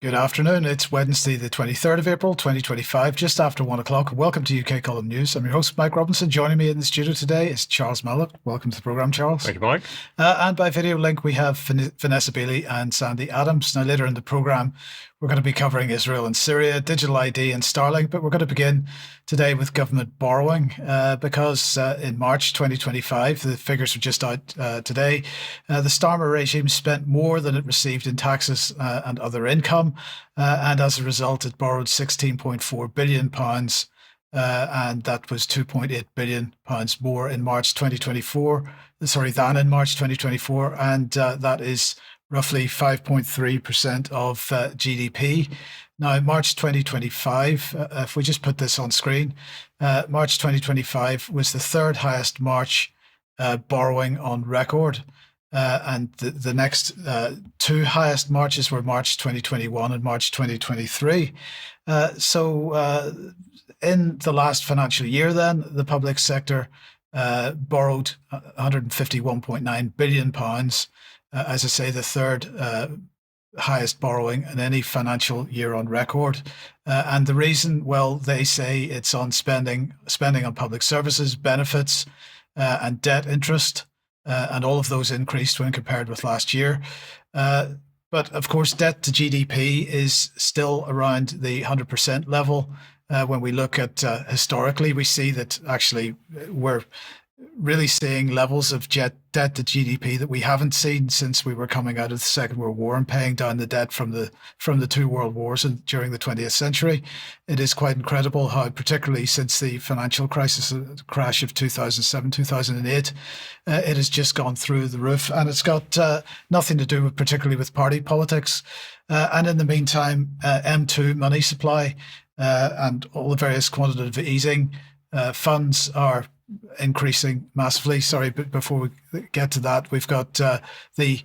Good afternoon. It's Wednesday, the 23rd of April, 2025, just after 1 o'clock. Welcome to UK Column News. I'm your host, Mike Robinson. Joining me in the studio today is Charles Malet. Welcome to the programme, Charles. Thank you, Mike. And by video link, we have Vanessa Beeley and Sandi Adams. Now, later in the programme, we're going to be covering Israel and Syria, digital ID and Starlink, but we're going to begin today with government borrowing because in March 2025, the figures are just out today, the Starmer regime spent more than it received in taxes and other income, and as a result, it borrowed £16.4 billion, and that was £2.8 billion more in March 2024, than in March 2024, and that is roughly 5.3% of GDP. Now, March 2025, if we just put this on screen, March 2025 was the third highest March borrowing on record. And the next two highest Marches were March 2021 and March 2023. In the last financial year, then, the public sector borrowed £151.9 billion. As I say, the third highest borrowing in any financial year on record. And the reason, well, they say it's on spending on public services, benefits, and debt interest. And all of those increased when compared with last year. But of course, debt to GDP is still around the 100% level. When we look at historically, we see that actually we're really seeing levels of debt to GDP that we haven't seen since we were coming out of the Second World War and paying down the debt from the two world wars and during the 20th century. It is quite incredible how, particularly since the financial crisis crash of 2007, 2008, it has just gone through the roof, and it's got nothing to do particularly with party politics. And in the meantime, M2 money supply and all the various quantitative easing funds are increasing massively. Sorry, but before we get to that, we've got the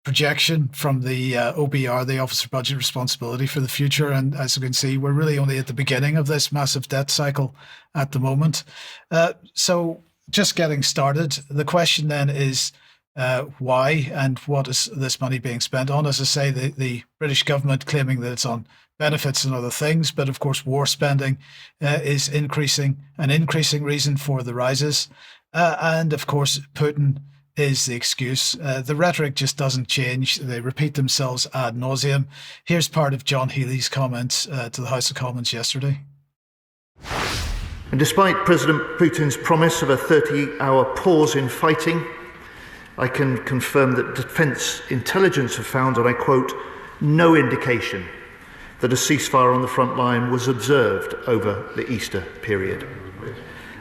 projection from the OBR, the Office of Budget Responsibility for the future. And as you can see, we're really only at the beginning of this massive debt cycle at the moment. So just getting started, the question then is why and what is this money being spent on? As I say, the British government claiming that it's on benefits and other things, but of course war spending is an increasing reason for the rises, and of course Putin is the excuse. The rhetoric just doesn't change. They repeat themselves ad nauseum. Here's part of John Healey's comments to the House of Commons yesterday. And despite President Putin's promise of a 30-hour pause in fighting, I can confirm that Defence Intelligence have found, and I quote, no indication that a ceasefire on the front line was observed over the Easter period.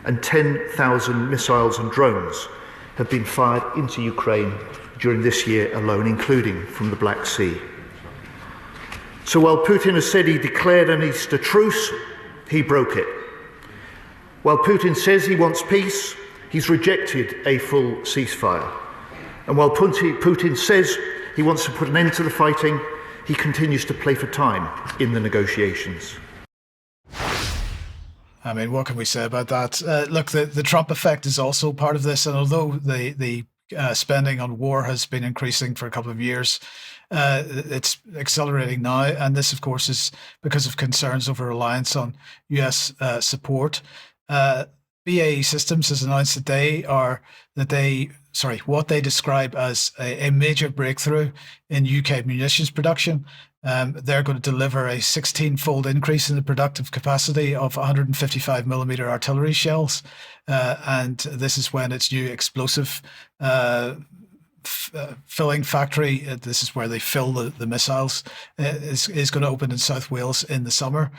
And 10,000 missiles and drones have been fired into Ukraine during this year alone, including from the Black Sea. So while Putin has said he declared an Easter truce, he broke it. While Putin says he wants peace, he's rejected a full ceasefire. And while Putin says he wants to put an end to the fighting, he continues to play for time in the negotiations. I mean, what can we say about that? Look, the Trump effect is also part of this. And although the spending on war has been increasing for a couple of years, it's accelerating now. And this, of course, is because of concerns over reliance on US support. BAE Systems has announced what they describe as a major breakthrough in UK munitions production. They're going to deliver a 16-fold increase in the productive capacity of 155mm artillery shells. And this is when its new explosive filling factory, this is where they fill the missiles, is going to open in South Wales in the summer.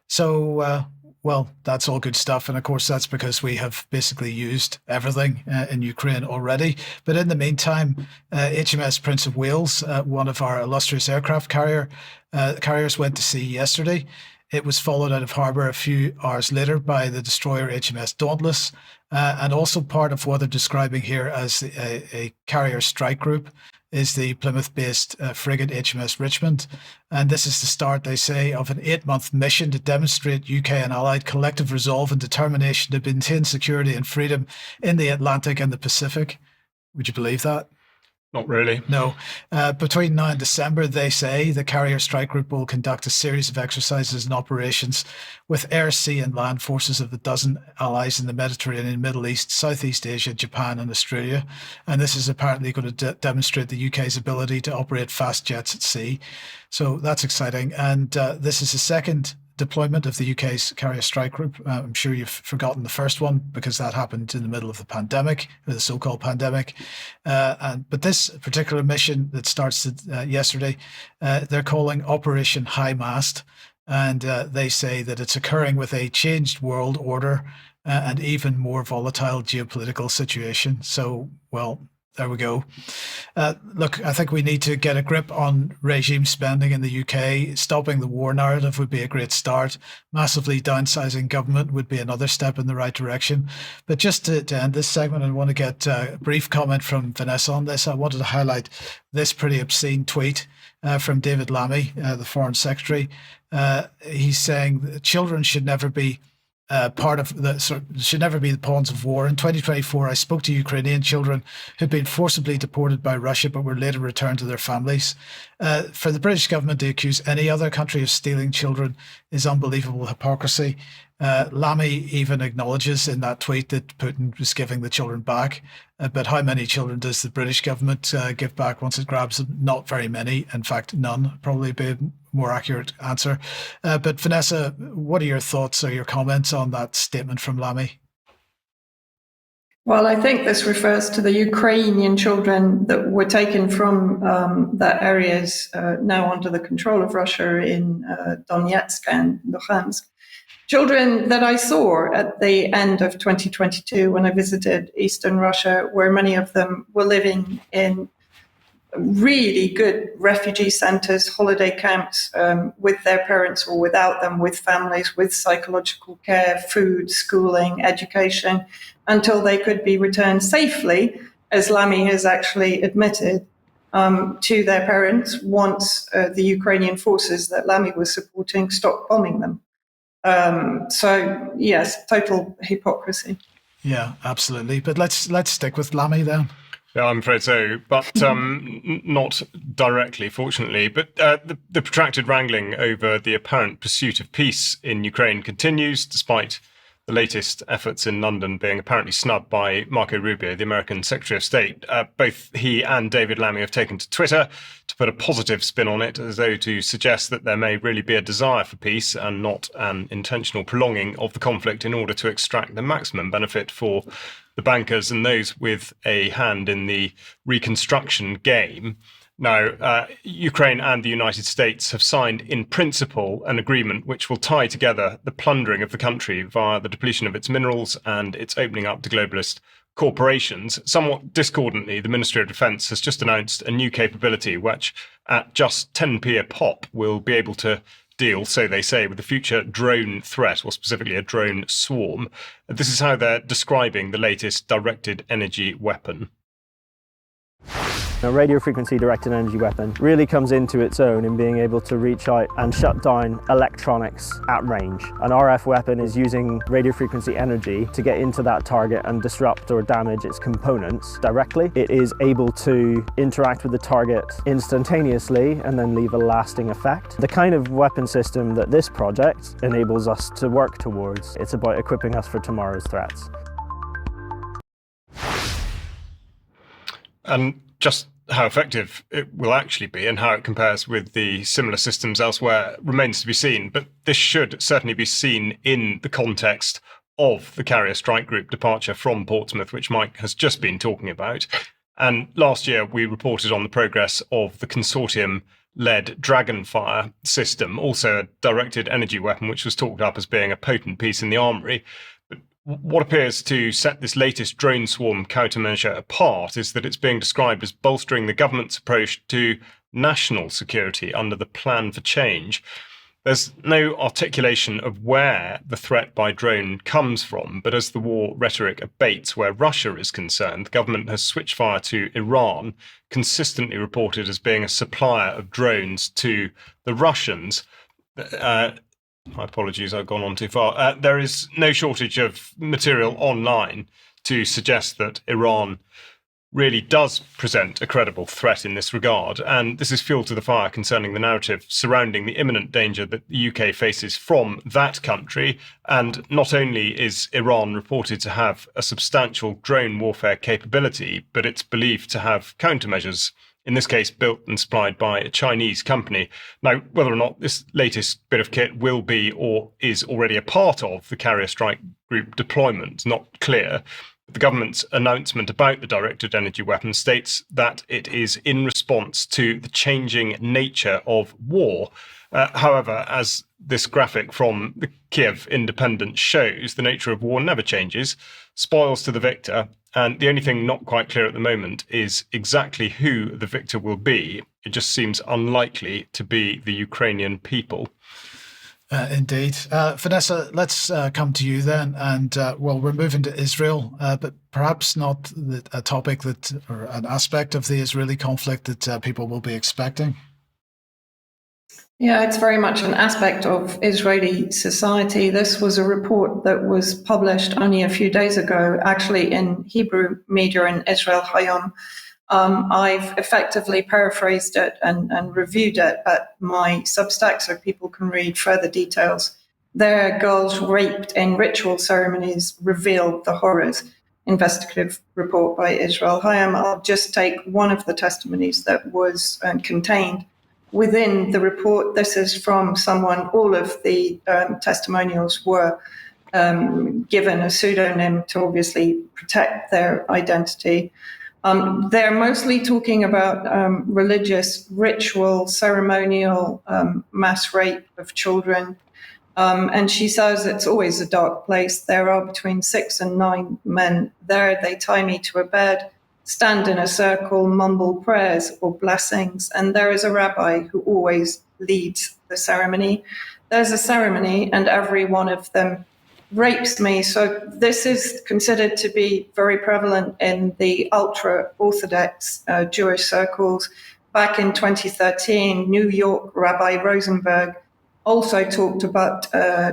So, well, that's all good stuff. And of course, that's because we have basically used everything in Ukraine already. But in the meantime, HMS Prince of Wales, one of our illustrious aircraft carriers, went to sea yesterday. It was followed out of harbour a few hours later by the destroyer HMS Dauntless, and also part of what they're describing here as a carrier strike group is the Plymouth-based frigate HMS Richmond. And this is the start, they say, of an 8-month mission to demonstrate UK and Allied collective resolve and determination to maintain security and freedom in the Atlantic and the Pacific. Would you believe that? Not really. No. Between now and December, they say the carrier strike group will conduct a series of exercises and operations with air, sea, and land forces of the dozen allies in the Mediterranean, Middle East, Southeast Asia, Japan, and Australia. And this is apparently going to demonstrate the UK's ability to operate fast jets at sea. So that's exciting. And this is the second deployment of the UK's carrier strike group. I'm sure you've forgotten the first one because that happened in the middle of the pandemic, or the so-called pandemic. But this particular mission that starts yesterday, they're calling Operation High Mast. And they say that it's occurring with a changed world order and even more volatile geopolitical situation. So, well, there we go. Look, I think we need to get a grip on regime spending in the UK. Stopping the war narrative would be a great start. Massively downsizing government would be another step in the right direction. But just to end this segment, I want to get a brief comment from Vanessa on this. I wanted to highlight this pretty obscene tweet from David Lammy, the Foreign Secretary. He's saying that children should never be should never be the pawns of war. In 2024, I spoke to Ukrainian children who'd been forcibly deported by Russia but were later returned to their families. For the British government to accuse any other country of stealing children is unbelievable hypocrisy. Lammy even acknowledges in that tweet that Putin was giving the children back. But how many children does the British government give back once it grabs them? Not very many. In fact, none. Probably be a more accurate answer. But Vanessa, what are your thoughts or your comments on that statement from Lammy? Well, I think this refers to the Ukrainian children that were taken from their areas now under the control of Russia in Donetsk and Luhansk. Children that I saw at the end of 2022 when I visited Eastern Russia, where many of them were living in really good refugee centers, holiday camps, with their parents or without them, with families, with psychological care, food, schooling, education, until they could be returned safely, as Lammy has actually admitted, to their parents once the Ukrainian forces that Lammy was supporting stopped bombing them. So yes, total hypocrisy. Yeah, absolutely. But let's stick with Lammy then. Yeah, I'm afraid so, but not directly, fortunately. But the protracted wrangling over the apparent pursuit of peace in Ukraine continues, despite the latest efforts in London being apparently snubbed by Marco Rubio, the American Secretary of State. Both he and David Lammy have taken to Twitter to put a positive spin on it, as though to suggest that there may really be a desire for peace and not an intentional prolonging of the conflict in order to extract the maximum benefit for the bankers and those with a hand in the reconstruction game. Now, Ukraine and the United States have signed in principle an agreement which will tie together the plundering of the country via the depletion of its minerals and its opening up to globalist corporations. Somewhat discordantly, the Ministry of Defence has just announced a new capability which, at just 10p a pop, will be able to deal, so they say, with the future drone threat, or specifically a drone swarm. This is how they're describing the latest directed energy weapon. A radio frequency directed energy weapon really comes into its own in being able to reach out and shut down electronics at range. An RF weapon is using radio frequency energy to get into that target and disrupt or damage its components directly. It is able to interact with the target instantaneously and then leave a lasting effect. The kind of weapon system that this project enables us to work towards, it's about equipping us for tomorrow's threats. And just how effective it will actually be and how it compares with the similar systems elsewhere remains to be seen. But this should certainly be seen in the context of the carrier strike group departure from Portsmouth, which Mike has just been talking about. And last year, we reported on the progress of the consortium-led Dragonfire system, also a directed energy weapon, which was talked up as being a potent piece in the armoury. What appears to set this latest drone swarm countermeasure apart is that it's being described as bolstering the government's approach to national security under the Plan for Change. There's no articulation of where the threat by drone comes from, but as the war rhetoric abates where Russia is concerned, the government has switched fire to Iran, consistently reported as being a supplier of drones to the Russians. My apologies, I've gone on too far. There is no shortage of material online to suggest that Iran really does present a credible threat in this regard, and this is fuel to the fire concerning the narrative surrounding the imminent danger that the UK faces from that country. And not only is Iran reported to have a substantial drone warfare capability, but it's believed to have countermeasures, in this case built and supplied by a Chinese company. Now, whether or not this latest bit of kit will be or is already a part of the carrier strike group deployment, not clear. The government's announcement about the directed energy weapon states that it is in response to the changing nature of war. However, as this graphic from the Kiev Independent shows, the nature of war never changes, spoils to the victor, and the only thing not quite clear at the moment is exactly who the victor will be. It just seems unlikely to be the Ukrainian people. Indeed. Vanessa, let's come to you then. And well, we're moving to Israel, but perhaps not a topic that, or an aspect of the Israeli conflict that people will be expecting. Yeah, it's very much an aspect of Israeli society. This was a report that was published only a few days ago, actually in Hebrew media in Israel Hayom. I've effectively paraphrased it and reviewed it at my Substack so people can read further details. There, girls raped in ritual ceremonies revealed the horrors. Investigative report by Israel Hayom. I'll just take one of the testimonies that was contained within the report. This is from someone, all of the testimonials were given a pseudonym to obviously protect their identity. They're mostly talking about religious, ritual, ceremonial mass rape of children. And she says it's always a dark place. There are between 6 and 9 men there. They tie me to a bed, stand in a circle, mumble prayers or blessings. And there is a rabbi who always leads the ceremony. There's a ceremony and every one of them rapes me. So this is considered to be very prevalent in the ultra-Orthodox Jewish circles. Back in 2013, New York Rabbi Rosenberg also talked about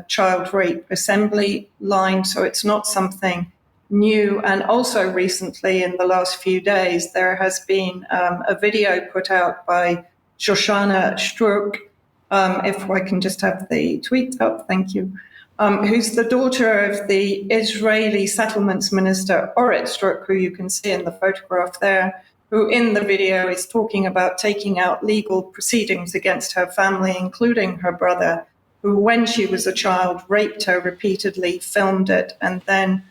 child rape assembly line. So it's not something new. And also recently, in the last few days, there has been a video put out by Shoshana Struk, if I can just have the tweet up, thank you, who's the daughter of the Israeli settlements minister, Orit Struk, who you can see in the photograph there, who in the video is talking about taking out legal proceedings against her family, including her brother, who when she was a child raped her repeatedly, filmed it, and then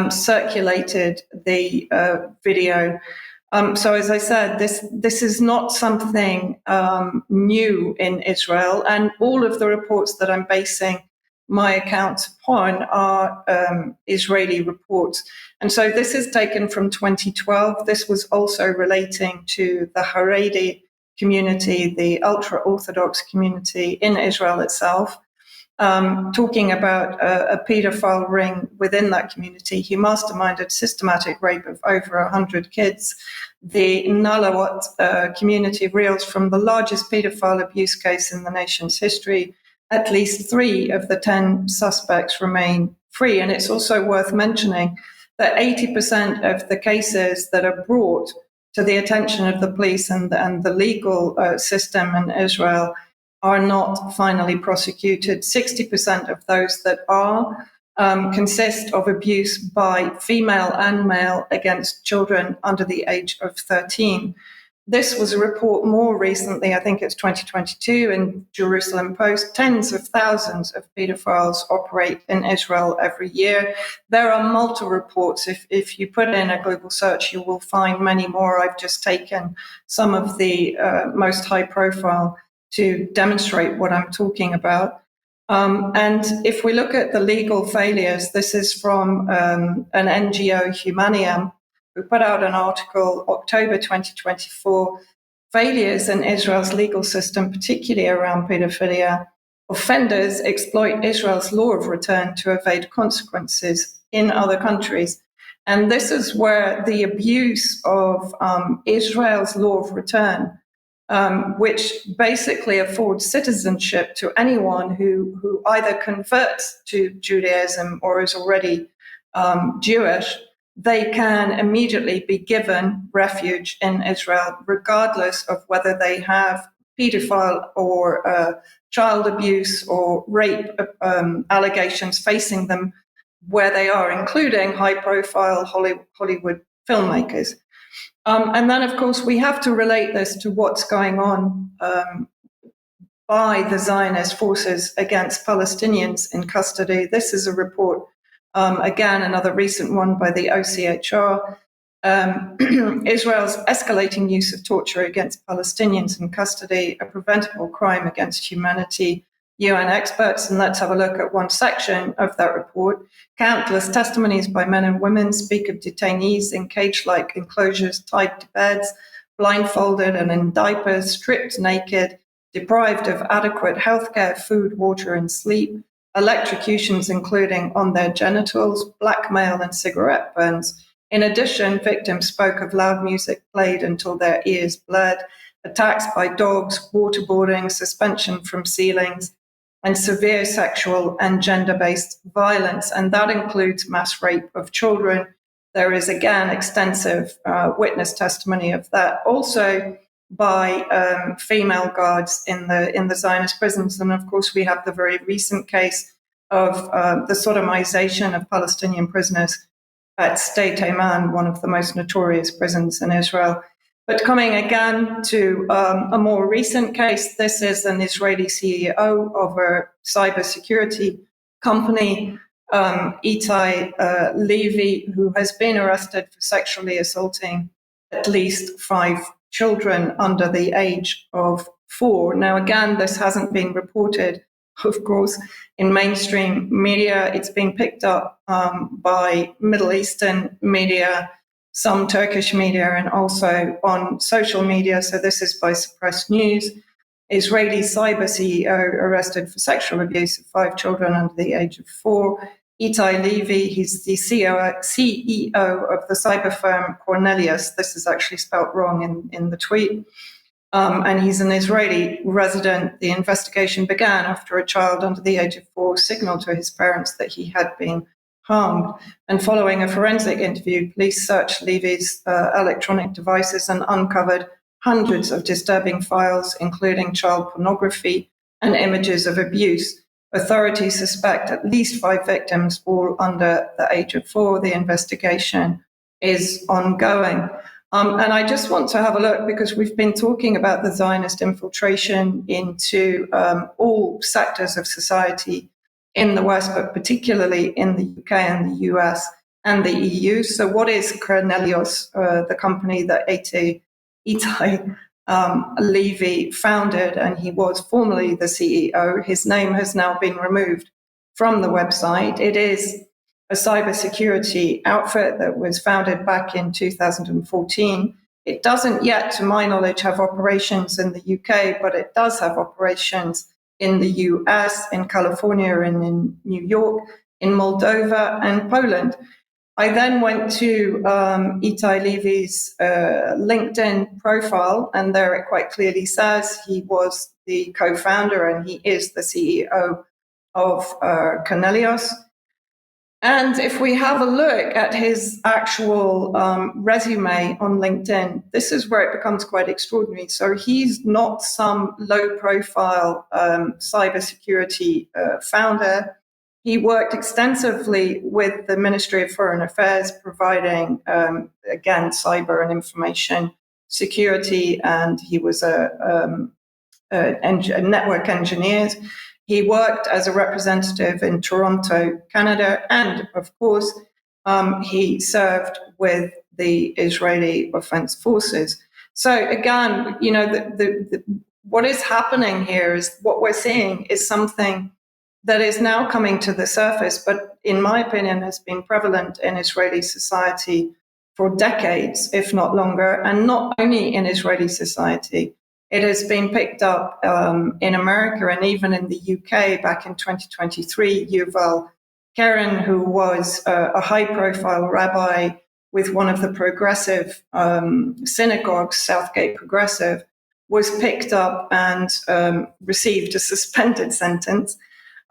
circulated the video. So as I said, this is not something new in Israel, and all of the reports that I'm basing my accounts upon are Israeli reports. And so this is taken from 2012. This was also relating to the Haredi community, the ultra-Orthodox community in Israel itself, talking about a pedophile ring within that community. He masterminded systematic rape of over 100 kids. The Nalawat community reels from the largest pedophile abuse case in the nation's history. At least 3 of the 10 suspects remain free. And it's also worth mentioning that 80% of the cases that are brought to the attention of the police and the legal system in Israel are not finally prosecuted. 60% of those that are consist of abuse by female and male against children under the age of 13. This was a report more recently, I think it's 2022, in Jerusalem Post. Tens of thousands of pedophiles operate in Israel every year. There are multiple reports. If you put in a Google search, you will find many more. I've just taken some of the most high profile to demonstrate what I'm talking about. And if we look at the legal failures, this is from an NGO, Humaniam, who put out an article, October 2024, failures in Israel's legal system, particularly around pedophilia. Offenders exploit Israel's law of return to evade consequences in other countries. And this is where the abuse of Israel's law of return, which basically affords citizenship to anyone who either converts to Judaism or is already Jewish, they can immediately be given refuge in Israel, regardless of whether they have pedophile or child abuse or rape allegations facing them where they are, including high-profile Hollywood filmmakers. And then, of course, we have to relate this to what's going on by the Zionist forces against Palestinians in custody. This is a report, again, another recent one by the OCHR. Israel's escalating use of torture against Palestinians in custody, a preventable crime against humanity. UN experts, and let's have a look at one section of that report. Countless testimonies by men and women speak of detainees in cage-like enclosures, tied to beds, blindfolded and in diapers, stripped naked, deprived of adequate healthcare, food, water, and sleep, electrocutions including on their genitals, blackmail and cigarette burns. In addition, victims spoke of loud music played until their ears bled, attacks by dogs, waterboarding, suspension from ceilings, and severe sexual and gender-based violence. And that includes mass rape of children. There is, again, extensive witness testimony of that. Also by female guards in the Zionist prisons. And of course, we have the very recent case of the sodomization of Palestinian prisoners at State Amman, one of the most notorious prisons in Israel. But coming again to a more recent case, this is an Israeli CEO of a cybersecurity company, Itai Levy, who has been arrested for sexually assaulting at least 5 children under the age of 4. Now, again, this hasn't been reported, of course, in mainstream media. It's been picked up by Middle Eastern media, some Turkish media, and also on social media. So this is by Suppressed News. Israeli cyber CEO arrested for sexual abuse of 5 children under the age of 4. Itai Levy, he's the CEO of the cyber firm Cornelius. This is actually spelt wrong in the tweet. And he's an Israeli resident. The investigation began after a child under the age of 4 signaled to his parents that he had been harmed. And following a forensic interview, police searched Levy's electronic devices and uncovered hundreds of disturbing files, including child pornography and images of abuse. Authorities suspect at least 5 victims, all under the age of 4. The investigation is ongoing. And I just want to have a look, because we've been talking about the Zionist infiltration into all sectors of society in the West, but particularly in the UK and the US and the EU. So what is Cornelius, the company that Itai Levy founded, and he was formerly the CEO. His name has now been removed from the website. It is a cybersecurity outfit that was founded back in 2014. It doesn't yet, to my knowledge, have operations in the UK, but it does have operations in the US, in California, and in New York, in Moldova, and Poland. I then went to Itai Levy's LinkedIn profile, and there it quite clearly says he was the co-founder and he is the CEO of Cornelius. And if we have a look at his actual resume on LinkedIn, this is where it becomes quite extraordinary. So he's not some low-profile cybersecurity founder. He worked extensively with the Ministry of Foreign Affairs, providing, again, cyber and information security, and he was a network engineer. He worked as a representative in Toronto, Canada, and, of course, he served with the Israeli Defense Forces. So, again, you know, what is happening here is what we're seeing is something that is now coming to the surface, but in my opinion has been prevalent in Israeli society for decades, if not longer, and not only in Israeli society. It has been picked up in America and even in the UK back in 2023. Yuval Keren, who was a high-profile rabbi with one of the progressive synagogues, Southgate Progressive, was picked up and received a suspended sentence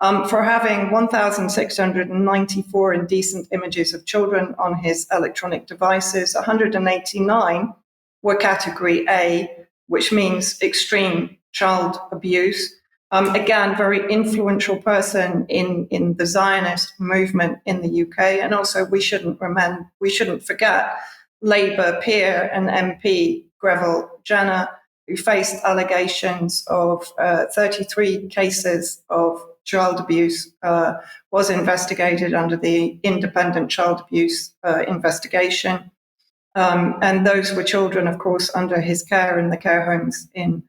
for having 1,694 indecent images of children on his electronic devices. 189 were category A, which means extreme child abuse. Again, very influential person in the Zionist movement in the UK. And also, we shouldn't forget Labour peer and MP Greville Jenner, who faced allegations of 33 cases of child abuse, was investigated under the Independent Child Abuse Investigation. And those were children, of course, under his care in the care homes in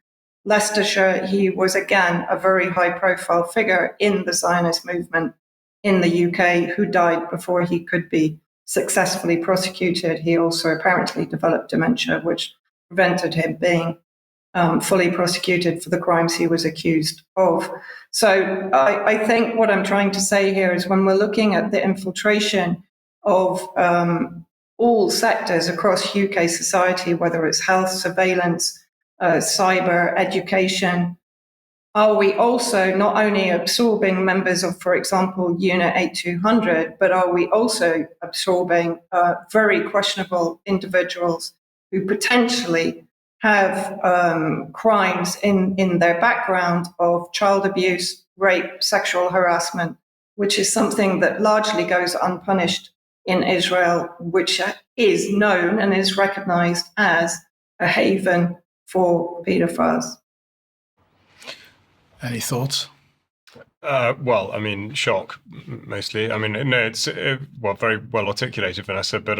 Leicestershire. He was, again, a very high-profile figure in the Zionist movement in the UK who died before he could be successfully prosecuted. He also apparently developed dementia, which prevented him being fully prosecuted for the crimes he was accused of. So I think what I'm trying to say here is when we're looking at the infiltration of all sectors across UK society, whether it's health, surveillance, cyber, education, are we also not only absorbing members of, for example, Unit 8200, but are we also absorbing very questionable individuals who potentially have crimes in their background of child abuse, rape, sexual harassment, which is something that largely goes unpunished in Israel, which is known and is recognized as a haven for pedophiles. Any thoughts? Well, I mean, shock mostly. I mean, no, it's very well articulated, Vanessa, but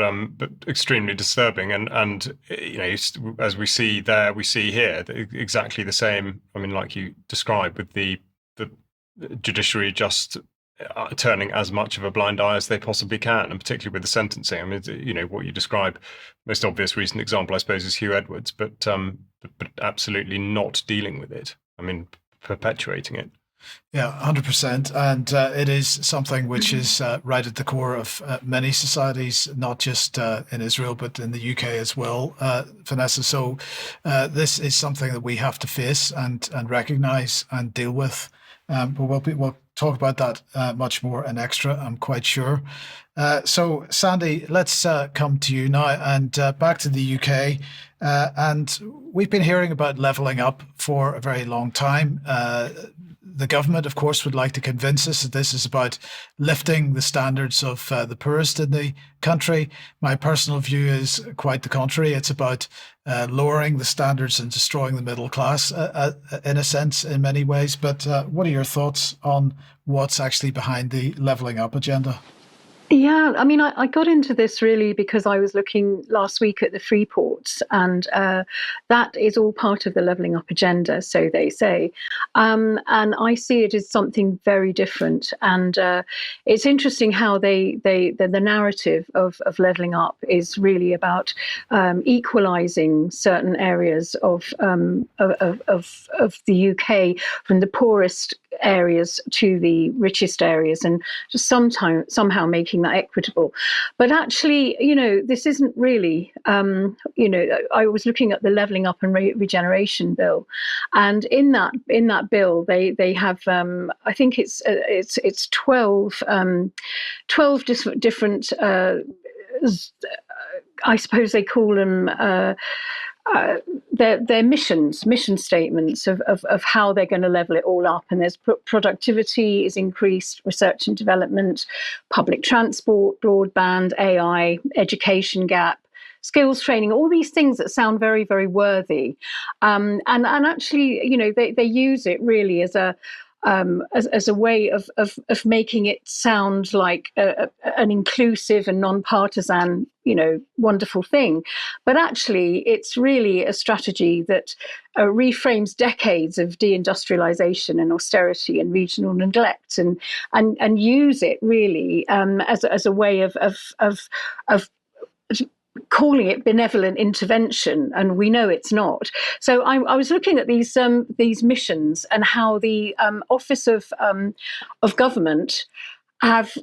extremely disturbing. And you know, as we see there, we see here exactly the same. I mean, like you described, with the judiciary just turning as much of a blind eye as they possibly can, and particularly with the sentencing. I mean, you know, what you describe, most obvious recent example, I suppose, is Hugh Edwards, but absolutely not dealing with it. I mean, perpetuating it. Yeah, 100%. And it is something which is right at the core of many societies, not just in Israel, but in the UK as well, Vanessa. So this is something that we have to face and recognize and deal with. But we'll talk about that much more in extra, I'm quite sure. So, Sandi, let's come to you now and back to the UK. And we've been hearing about levelling up for a very long time. The government, of course, would like to convince us that this is about lifting the standards of the poorest in the country. My personal view is quite the contrary. It's about lowering the standards and destroying the middle class, in a sense, in many ways. But what are your thoughts on what's actually behind the levelling up agenda? Yeah, I mean, I got into this really because I was looking last week at the free ports, and that is all part of the levelling up agenda, so they say. And I see it as something very different. And it's interesting how the narrative of levelling up is really about equalising certain areas of the UK from the poorest areas to the richest areas, and just somehow making that equitable. But actually, you know, this isn't really, you know, I was looking at the Levelling Up and Regeneration Bill, and in that bill, they have, I think it's 12 different I suppose they call them their mission statements of how they're going to level it all up. And there's productivity is increased, research and development, public transport, broadband, AI, education gap, skills training, all these things that sound very, very worthy. And actually, you know, they use it really as a way of making it sound like an inclusive and non-partisan, you know, wonderful thing. But actually, it's really a strategy that reframes decades of deindustrialization and austerity and regional neglect, and use it really as a way of calling it benevolent intervention, and we know it's not. So I was looking at these missions and how the Office of Government have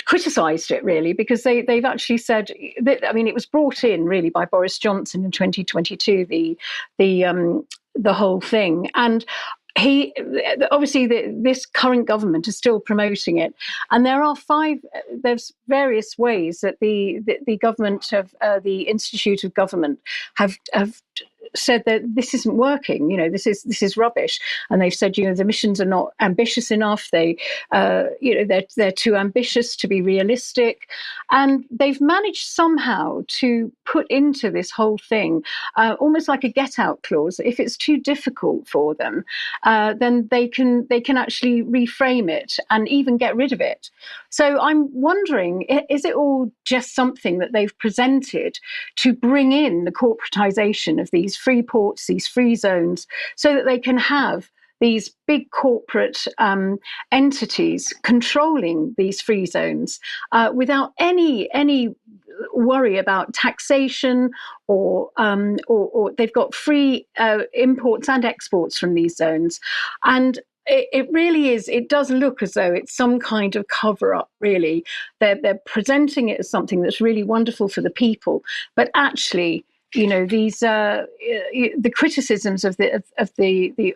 criticised it really, because they've actually said that, I mean, it was brought in really by Boris Johnson in 2022, the whole thing, and he obviously this current government is still promoting it, and there's various ways that the government of the Institute of Government have said that this isn't working. This is rubbish, and they've said the missions are not ambitious enough. They're too ambitious to be realistic, and they've managed somehow to put into this whole thing almost like a get out clause. If it's too difficult for them, then they can actually reframe it and even get rid of it. So I'm wondering, is it all just something that they've presented to bring in the corporatization of these free ports, these free zones, so that they can have these big corporate entities controlling these free zones without any worry about taxation or they've got free imports and exports from these zones. And it really is, it does look as though it's some kind of cover-up, really. They're presenting it as something that's really wonderful for the people, but actually, these the criticisms of the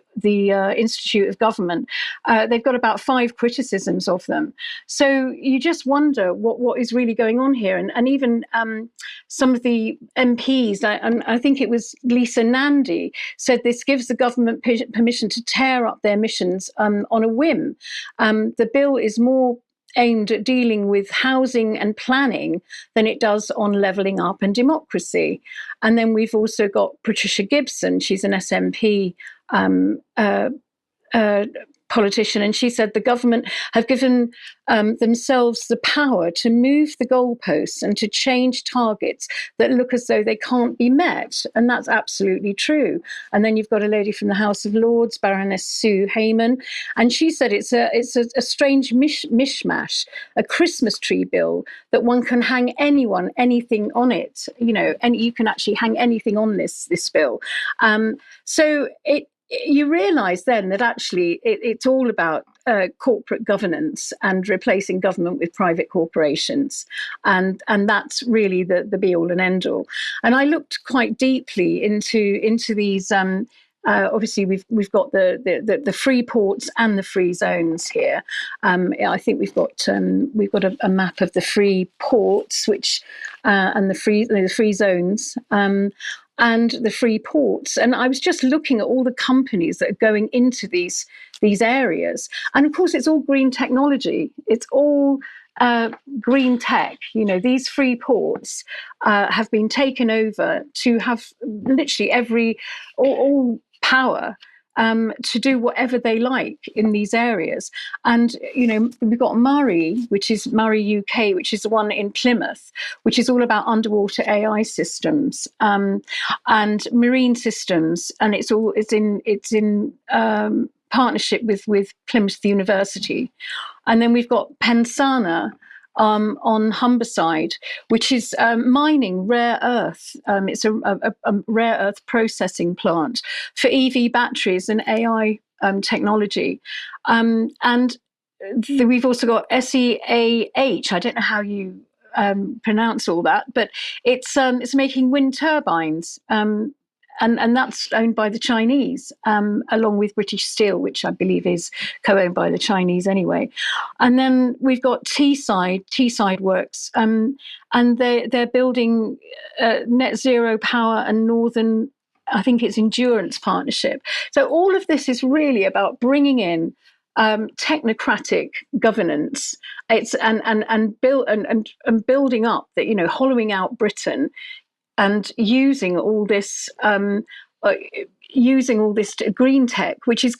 Institute of Government, they've got about 5 criticisms of them. So you just wonder what is really going on here. And even some of the MPs, I think it was Lisa Nandy, said this gives the government permission to tear up their missions on a whim. The bill is more aimed at dealing with housing and planning than it does on levelling up and democracy. And then we've also got Patricia Gibson. She's an SNP politician, and she said the government have given themselves the power to move the goalposts and to change targets that look as though they can't be met. And that's absolutely true. And then you've got a lady from the House of Lords, Baroness Sue Hayman, and she said it's a strange mishmash, a Christmas tree bill that one can hang anything on it, and you can actually hang anything on this bill. So you realise then that actually it's all about corporate governance and replacing government with private corporations, and that's really the be all and end all. And I looked quite deeply into these. Obviously, we've got the free ports and the free zones here. I think we've got a map of the free ports, which and the free zones. And the free ports. And I was just looking at all the companies that are going into these areas. And of course, it's all green technology. It's all green tech. These free ports have been taken over to have literally all power to do whatever they like in these areas. And, we've got Murray, which is Murray UK, which is the one in Plymouth, which is all about underwater AI systems and marine systems. And it's in partnership with Plymouth University. And then we've got Pensana, on Humberside, which is mining rare earth. It's a rare earth processing plant for EV batteries and AI technology. And we've also got SEAH. I don't know how you pronounce all that, but it's making wind turbines. And that's owned by the Chinese, along with British Steel, which I believe is co-owned by the Chinese anyway. And then we've got Teesside Works, and they're building net zero power and Northern, I think it's Endurance Partnership. So all of this is really about bringing in technocratic governance. It's and building up that, hollowing out Britain. And using all this green tech, which is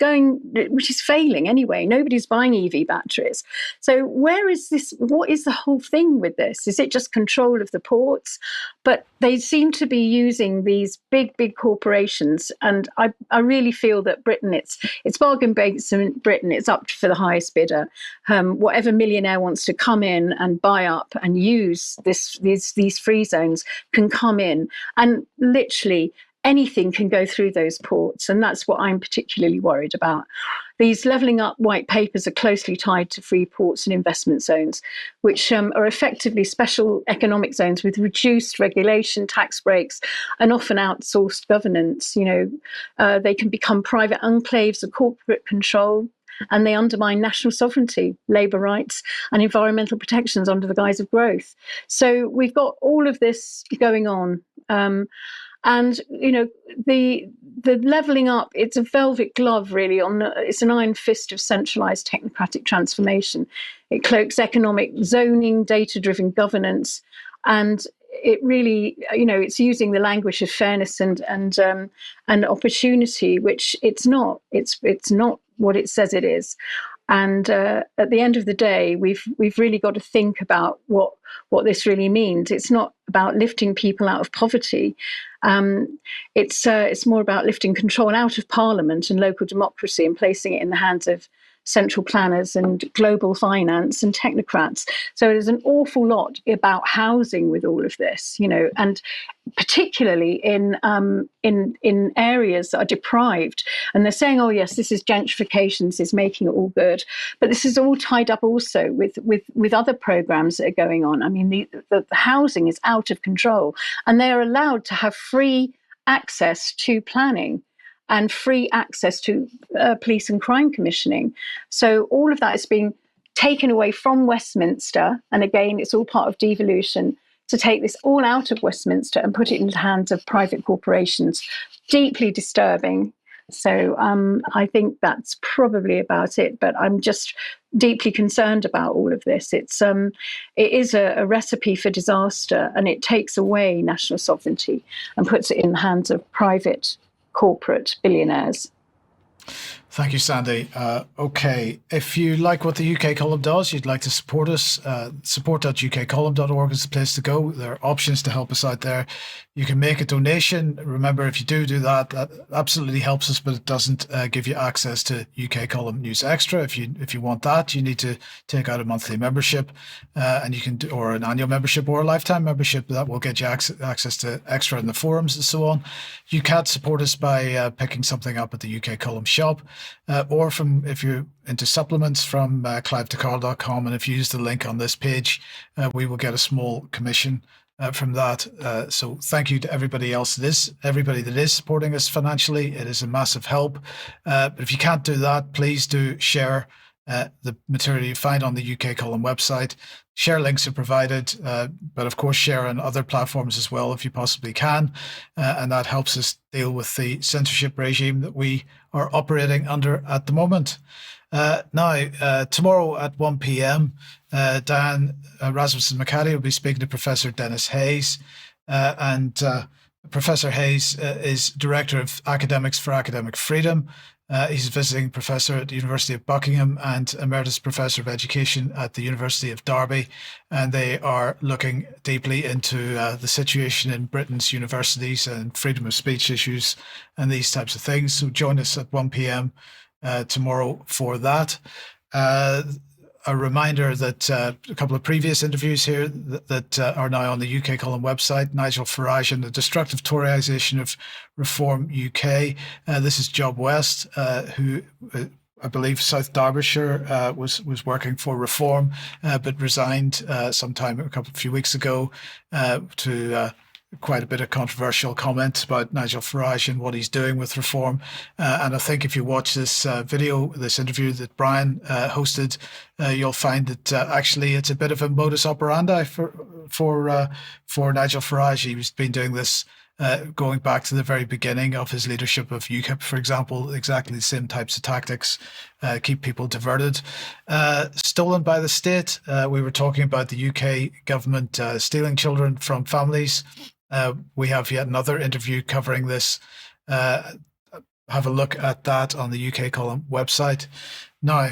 failing anyway. Nobody's buying EV batteries. So where is this? What is the whole thing with this? Is it just control of the ports? But they seem to be using these big corporations, and I really feel that Britain, it's bargain basement Britain. It's up for the highest bidder. Whatever millionaire wants to come in and buy up and use these free zones can come in, and literally anything can go through those ports, and that's what I'm particularly worried about. these levelling up white papers are closely tied to free ports and investment zones, which are effectively special economic zones with reduced regulation, tax breaks, and often outsourced governance. They can become private enclaves of corporate control, and they undermine national sovereignty, labour rights, and environmental protections under the guise of growth. So we've got all of this going on. And the levelling up, it's a velvet glove really it's an iron fist of centralised technocratic transformation. It cloaks economic zoning, data-driven governance, and it really, it's using the language of fairness and opportunity, which it's not. It's not what it says it is. And at the end of the day, we've really got to think about what this really means. It's not about lifting people out of poverty. It's more about lifting control out of Parliament and local democracy and placing it in the hands of central planners and global finance and technocrats. So there's an awful lot about housing with all of this, and particularly in areas that are deprived. And they're saying, oh yes, this is gentrification, this is making it all good, but this is all tied up also with other programs that are going on. I mean, the housing is out of control, and they are allowed to have free access to planning and free access to police and crime commissioning. So all of that is being taken away from Westminster. And again, it's all part of devolution to take this all out of Westminster and put it in the hands of private corporations. Deeply disturbing. So I think that's probably about it. But I'm just deeply concerned about all of this. It is a recipe for disaster, and it takes away national sovereignty and puts it in the hands of private corporate billionaires. Thank you, Sandi. Okay, if you like what the UK Column does, you'd like to support us, support.ukcolumn.org is the place to go. There are options to help us out there. You can make a donation. Remember, if you do that, that absolutely helps us, but it doesn't give you access to UK Column News Extra. If you want that, you need to take out a monthly membership, and you can or an annual membership or a lifetime membership. That will get you access to extra in the forums and so on. You can't support us by picking something up at the UK Column shop, or if you're into supplements from clivetokar.com, and if you use the link on this page, we will get a small commission from that. So thank you to everybody that is supporting us financially. It is a massive help. But if you can't do that, please do share the material you find on the UK Column website. Share links are provided, but of course share on other platforms as well if you possibly can. And that helps us deal with the censorship regime that we are operating under at the moment. Now, tomorrow at 1 p.m, Diane Rasmussen-McCaddy will be speaking to Professor Dennis Hayes. And Professor Hayes is Director of Academics for Academic Freedom. He's a visiting professor at the University of Buckingham and Emeritus Professor of Education at the University of Derby. And they are looking deeply into the situation in Britain's universities and freedom of speech issues and these types of things. So join us at 1 p.m. Tomorrow for that. A reminder that a couple of previous interviews here that are now on the UK Column website, Nigel Farage and the destructive Toryisation of Reform UK. This is Job West, who I believe South Derbyshire was working for Reform, but resigned sometime a few weeks ago to quite a bit of controversial comments about Nigel Farage and what he's doing with Reform. And I think if you watch this this interview that Brian hosted, you'll find that actually it's a bit of a modus operandi for Nigel Farage. He's been doing this going back to the very beginning of his leadership of UKIP, for example, exactly the same types of tactics, keep people diverted. Stolen by the state. We were talking about the UK government stealing children from families. We have yet another interview covering this. Have a look at that on the UK Column website. Now,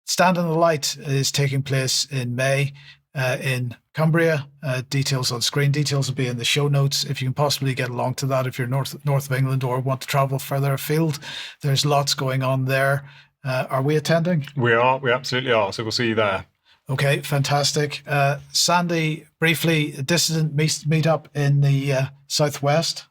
Stand in the Light is taking place in May in Cumbria. Details on screen. Details will be in the show notes. If you can possibly get along to that, if you're north of England or want to travel further afield, there's lots going on there. Are we attending? We are. We absolutely are. So we'll see you there. Okay, fantastic. Sandi, briefly, a dissident meetup in the Southwest.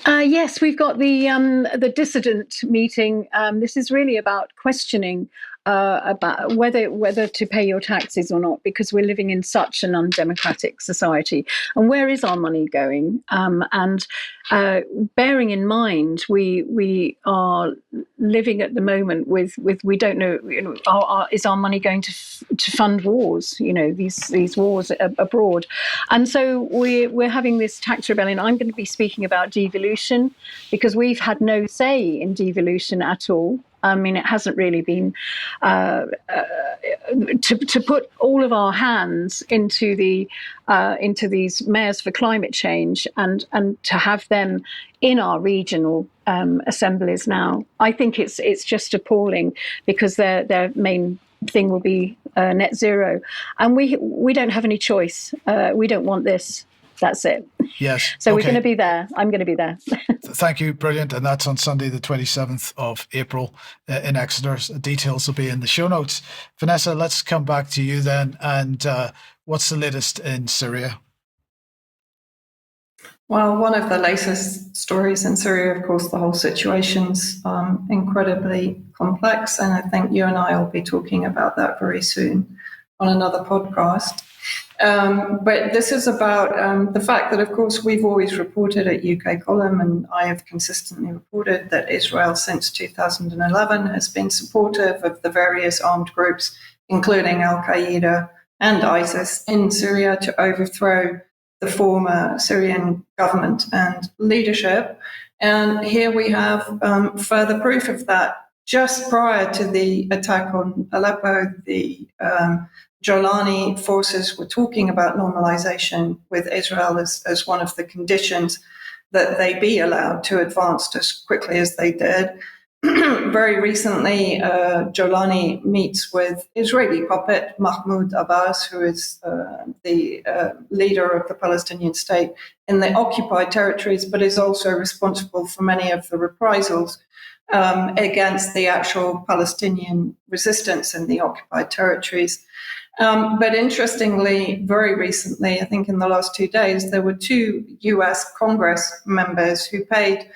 Yes, we've got the dissident meeting. This is really about questioning about whether to pay your taxes or not, because we're living in such an undemocratic society. And where is our money going? And bearing in mind, we are living at the moment with we don't know. Is our money going to fund wars? These wars abroad, and so we're having this tax rebellion. I'm going to be speaking about devolution, because we've had no say in devolution at all. I mean, it hasn't really been to put all of our hands into these mayors for climate change and to have them in our regional assemblies now. I think it's just appalling, because their main thing will be net zero, and we don't have any choice. We don't want this. That's it. Yes. So we're going to be there. I'm going to be there. Thank you. Brilliant. And that's on Sunday, the 27th of April in Exeter. Details will be in the show notes. Vanessa, let's come back to you then. And what's the latest in Syria? Well, one of the latest stories in Syria, of course, the whole situation's incredibly complex. And I think you and I will be talking about that very soon on another podcast. But this is about the fact that, of course, we've always reported at UK Column, and I have consistently reported that Israel since 2011 has been supportive of the various armed groups, including Al-Qaeda and ISIS, in Syria to overthrow the former Syrian government and leadership. And here we have further proof of that. Just prior to the attack on Aleppo, the Jolani forces were talking about normalization with Israel as one of the conditions that they be allowed to advance as quickly as they did. Very recently, Jolani meets with Israeli puppet Mahmoud Abbas, who is the leader of the Palestinian state in the occupied territories, but is also responsible for many of the reprisals against the actual Palestinian resistance in the occupied territories. But interestingly, very recently, I think in the last 2 days, there were 2 US Congress members who paid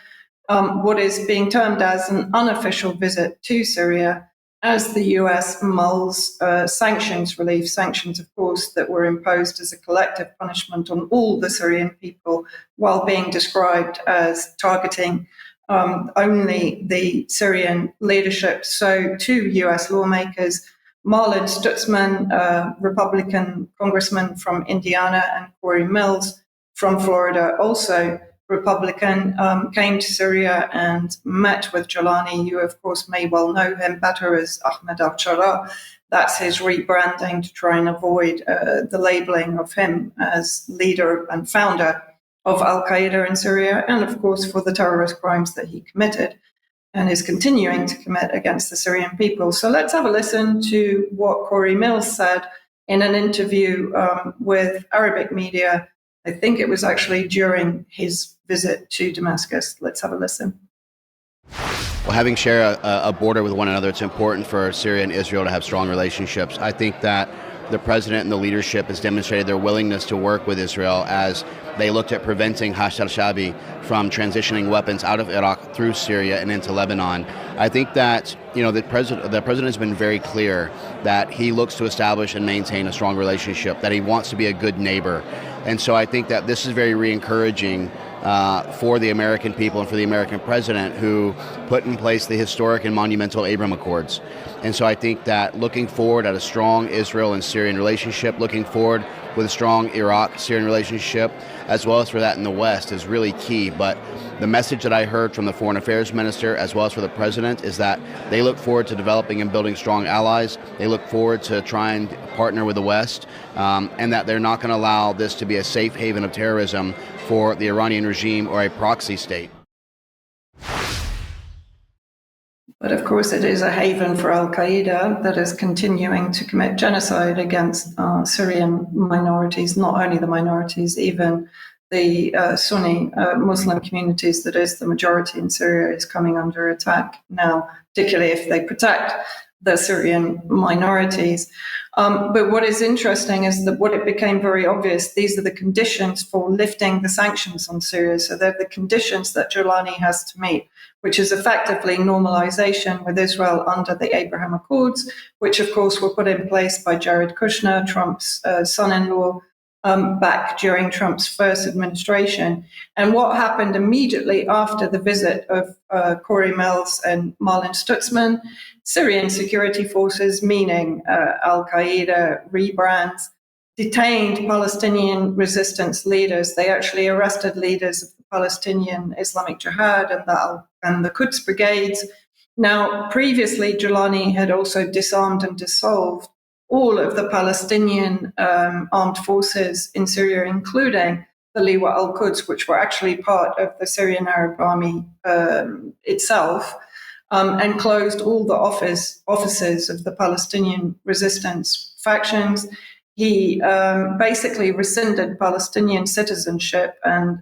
what is being termed as an unofficial visit to Syria as the US mulls sanctions relief, sanctions, of course, that were imposed as a collective punishment on all the Syrian people, while being described as targeting only the Syrian leadership. So 2 US lawmakers, Marlin Stutzman, Republican congressman from Indiana, and Corey Mills from Florida, also Republican, came to Syria and met with Jolani. You, of course, may well know him better as Ahmed al-Shara. That's his rebranding to try and avoid the labeling of him as leader and founder of Al-Qaeda in Syria, and, of course, for the terrorist crimes that he committed and is continuing to commit against the Syrian people. So let's have a listen to what Corey Mills said in an interview with Arabic media. I think it was actually during his visit to Damascus. Let's have a listen. Well, having shared a border with one another, it's important for Syria and Israel to have strong relationships. I think that the president and the leadership has demonstrated their willingness to work with Israel as they looked at preventing Hashd al-Shaabi from transitioning weapons out of Iraq through Syria and into Lebanon. I think that the president has been very clear that he looks to establish and maintain a strong relationship, that he wants to be a good neighbor. And so I think that this is very re-encouraging for the American people and for the American president, who put in place the historic and monumental Abraham Accords. And so I think that looking forward at a strong Israel and Syrian relationship, looking forward with a strong Iraq-Syrian relationship, as well as for that in the West, is really key. But the message that I heard from the foreign affairs minister, as well as for the president, is that they look forward to developing and building strong allies. They look forward to trying to partner with the West, and that they're not going to allow this to be a safe haven of terrorism for the Iranian regime or a proxy state. But of course, it is a haven for Al-Qaeda that is continuing to commit genocide against Syrian minorities, not only the minorities, even the Sunni Muslim communities that is the majority in Syria is coming under attack now, particularly if they protect the Syrian minorities. But what is interesting is that what it became very obvious, these are the conditions for lifting the sanctions on Syria. So they're the conditions that Giuliani has to meet, which is effectively normalization with Israel under the Abraham Accords, which of course were put in place by Jared Kushner, Trump's son-in-law, back during Trump's first administration. And what happened immediately after the visit of Corey Mills and Marlin Stutzman, Syrian security forces, meaning Al-Qaeda rebrands, detained Palestinian resistance leaders. They actually arrested leaders of the Palestinian Islamic Jihad and the Quds brigades. Now, previously, Giuliani had also disarmed and dissolved all of the Palestinian armed forces in Syria, including the Liwa al-Quds, which were actually part of the Syrian Arab Army itself, and closed all the offices of the Palestinian resistance factions. He basically rescinded Palestinian citizenship and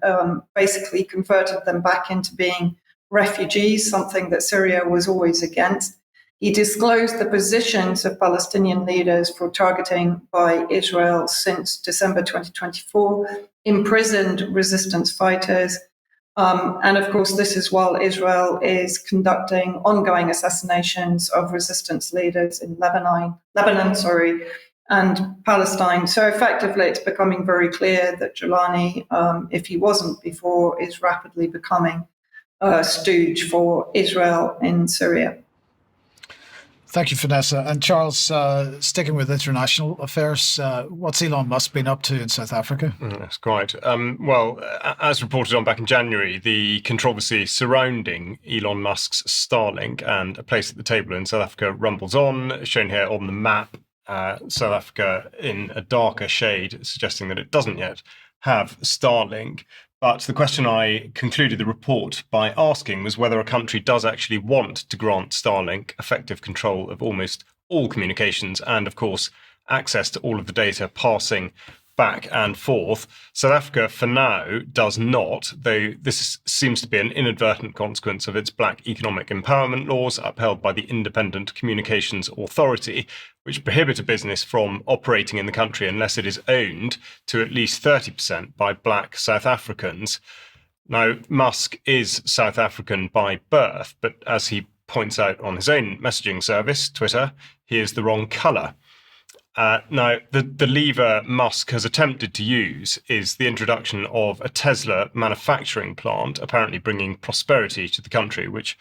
basically converted them back into being refugees, something that Syria was always against. He disclosed the positions of Palestinian leaders for targeting by Israel since December 2024, imprisoned resistance fighters. And of course, this is while Israel is conducting ongoing assassinations of resistance leaders in Lebanon, and Palestine. So effectively, it's becoming very clear that Giuliani, if he wasn't before, is rapidly becoming a stooge for Israel in Syria. Thank you, Vanessa. And Charles, sticking with international affairs, what's Elon Musk been up to in South Africa? That's quite. Well, as reported on back in January, the controversy surrounding Elon Musk's Starlink and a place at the table in South Africa rumbles on, shown here on the map. South Africa in a darker shade, suggesting that it doesn't yet have Starlink. But the question I concluded the report by asking was whether a country does actually want to grant Starlink effective control of almost all communications and, of course, access to all of the data passing back and forth. South Africa, for now, does not, though this seems to be an inadvertent consequence of its black economic empowerment laws upheld by the Independent Communications Authority, which prohibit a business from operating in the country unless it is owned to at least 30% by black South Africans. Now, Musk is South African by birth, but as he points out on his own messaging service, Twitter, he is the wrong colour. Now, the lever Musk has attempted to use is the introduction of a Tesla manufacturing plant, apparently bringing prosperity to the country, which,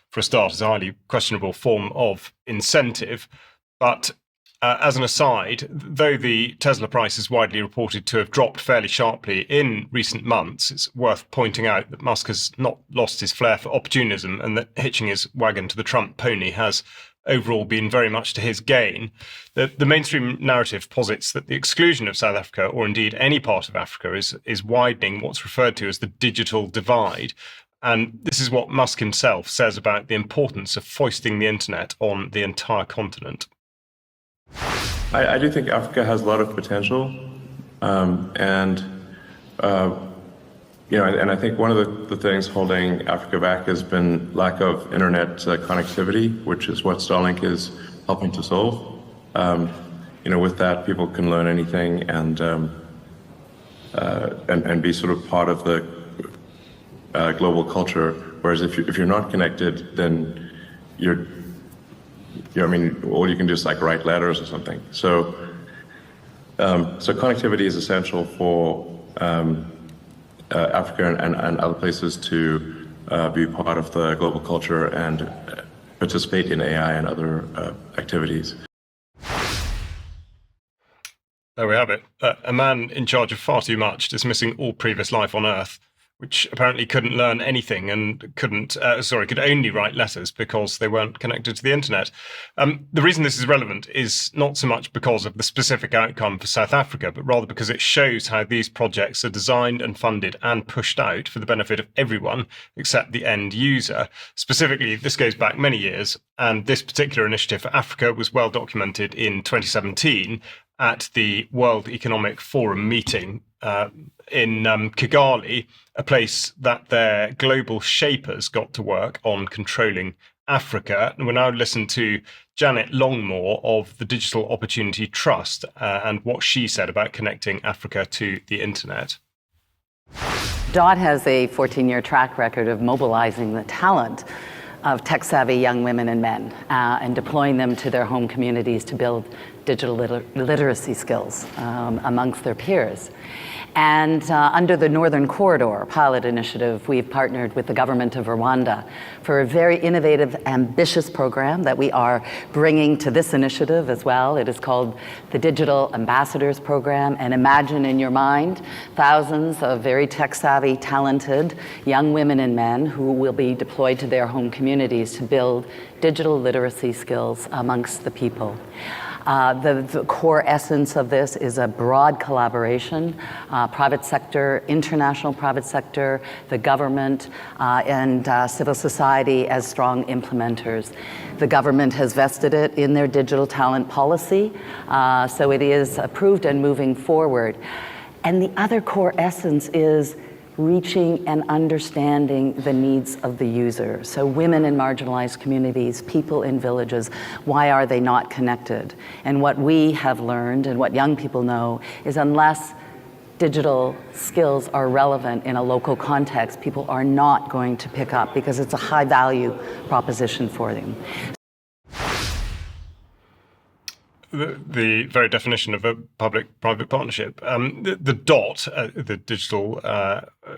for a start, is a highly questionable form of incentive. But as an aside, though the Tesla price is widely reported to have dropped fairly sharply in recent months, it's worth pointing out that Musk has not lost his flair for opportunism and that hitching his wagon to the Trump pony has overall been very much to his gain. The mainstream narrative posits that the exclusion of South Africa, or indeed any part of Africa, is widening what's referred to as the digital divide. And this is what Musk himself says about the importance of foisting the internet on the entire continent. I do think Africa has a lot of potential, and I think one of the things holding Africa back has been lack of internet connectivity, which is what Starlink is helping to solve. With that, people can learn anything and be sort of part of the global culture. Whereas if you're not connected, then all you can do is like write letters or something. So connectivity is essential for Africa and other places to be part of the global culture and participate in AI and other activities. There we have it. A man in charge of far too much, dismissing all previous life on Earth, which apparently couldn't learn anything and could only write letters because they weren't connected to the internet. The reason this is relevant is not so much because of the specific outcome for South Africa, but rather because it shows how these projects are designed and funded and pushed out for the benefit of everyone except the end user. Specifically, this goes back many years, and this particular initiative for Africa was well documented in 2017 at the World Economic Forum meeting in Kigali, a place that their global shapers got to work on controlling Africa. And we'll now listen to Janet Longmore of the Digital Opportunity Trust and what she said about connecting Africa to the internet. DOT has a 14-year track record of mobilizing the talent of tech-savvy young women and men and deploying them to their home communities to build digital literacy skills amongst their peers. And under the Northern Corridor pilot initiative, we've partnered with the government of Rwanda for a very innovative, ambitious program that we are bringing to this initiative as well. It is called the Digital Ambassadors Program. And imagine in your mind thousands of very tech-savvy, talented young women and men who will be deployed to their home communities to build digital literacy skills amongst the people. The core essence of this is a broad collaboration, private sector, international private sector, the government, and civil society as strong implementers. The government has vested it in their digital talent policy, so it is approved and moving forward. And the other core essence is reaching and understanding the needs of the user. So women in marginalized communities, people in villages, why are they not connected? And what we have learned and what young people know is unless digital skills are relevant in a local context, people are not going to pick up because it's a high value proposition for them. The very definition of a public-private partnership. The DOT, the Digital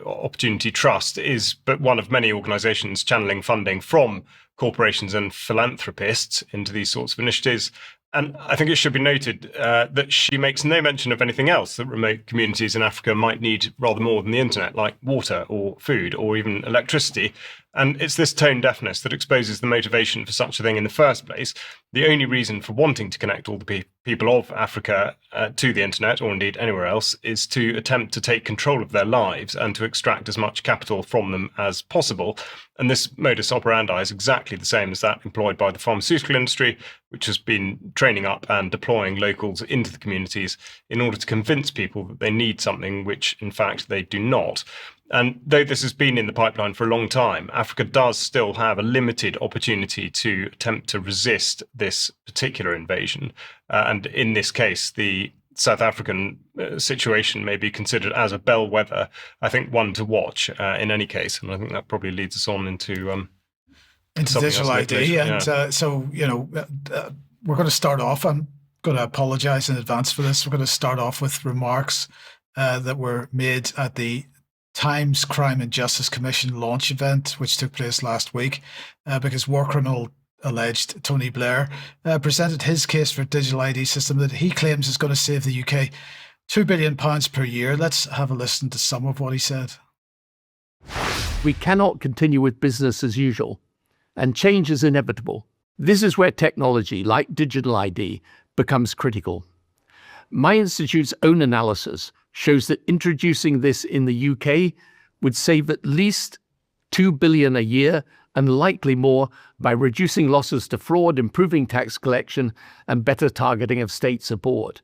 Opportunity Trust, is but one of many organisations channeling funding from corporations and philanthropists into these sorts of initiatives. And I think it should be noted that she makes no mention of anything else that remote communities in Africa might need rather more than the internet, like water or food or even electricity. And it's this tone deafness that exposes the motivation for such a thing in the first place. The only reason for wanting to connect all the people of Africa to the internet, or indeed anywhere else, is to attempt to take control of their lives and to extract as much capital from them as possible. And this modus operandi is exactly the same as that employed by the pharmaceutical industry, which has been training up and deploying locals into the communities in order to convince people that they need something which, in fact, they do not. And though this has been in the pipeline for a long time, Africa does still have a limited opportunity to attempt to resist this particular invasion. And in this case, the South African situation may be considered as a bellwether, I think, one to watch in any case. And I think that probably leads us on into digital ID. And so, we're going to start off. I'm going to apologize in advance for this. We're going to start off with remarks that were made at the Times Crime and Justice Commission launch event, which took place last week, because war criminal alleged Tony Blair presented his case for a digital ID system that he claims is going to save the UK £2 billion per year. Let's have a listen to some of what he said. We cannot continue with business as usual, and change is inevitable. This is where technology, like digital ID, becomes critical. My institute's own analysis shows that introducing this in the UK would save at least $2 billion a year and likely more by reducing losses to fraud, improving tax collection, and better targeting of state support.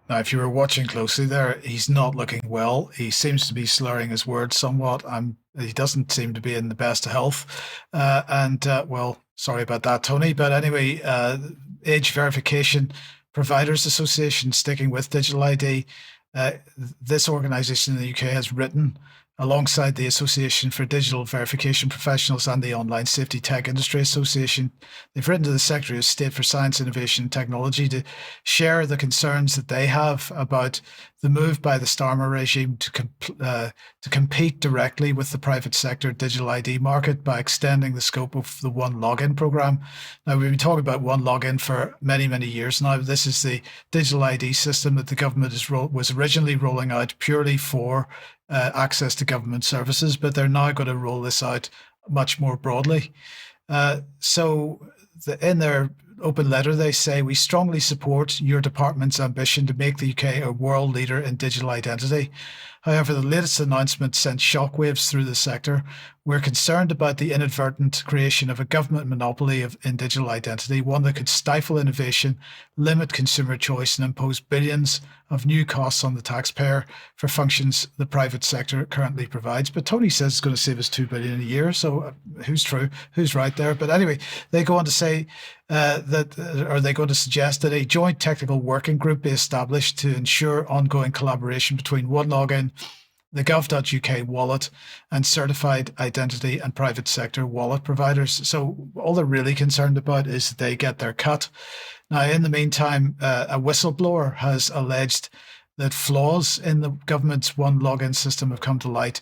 Now, if you were watching closely there, he's not looking well. He seems to be slurring his words somewhat. He doesn't seem to be in the best of health. Well, sorry about that, Tony. But anyway, Age Verification Providers Association, sticking with digital ID, this organisation in the UK has written, alongside the Association for Digital Verification Professionals and the Online Safety Tech Industry Association, they've written to the Secretary of State for Science, Innovation and Technology to share the concerns that they have about the move by the Starmer regime to compete directly with the private sector digital ID market by extending the scope of the One Login program. Now, we've been talking about One Login for many, many years now. This is the digital ID system that the government was originally rolling out purely for access to government services, but they're now going to roll this out much more broadly. In their open letter, they say, we strongly support your department's ambition to make the UK a world leader in digital identity. However, the latest announcement sent shockwaves through the sector. We're concerned about the inadvertent creation of a government monopoly in digital identity, one that could stifle innovation, limit consumer choice, and impose billions of new costs on the taxpayer for functions the private sector currently provides. But Tony says it's going to save us $2 billion a year. So who's true? Who's right there? But anyway, they go on to say they're going to suggest that a joint technical working group be established to ensure ongoing collaboration between OneLogin, the gov.uk wallet, and certified identity and private sector wallet providers. So all they're really concerned about is that they get their cut. Now, in the meantime, a whistleblower has alleged that flaws in the government's OneLogin system have come to light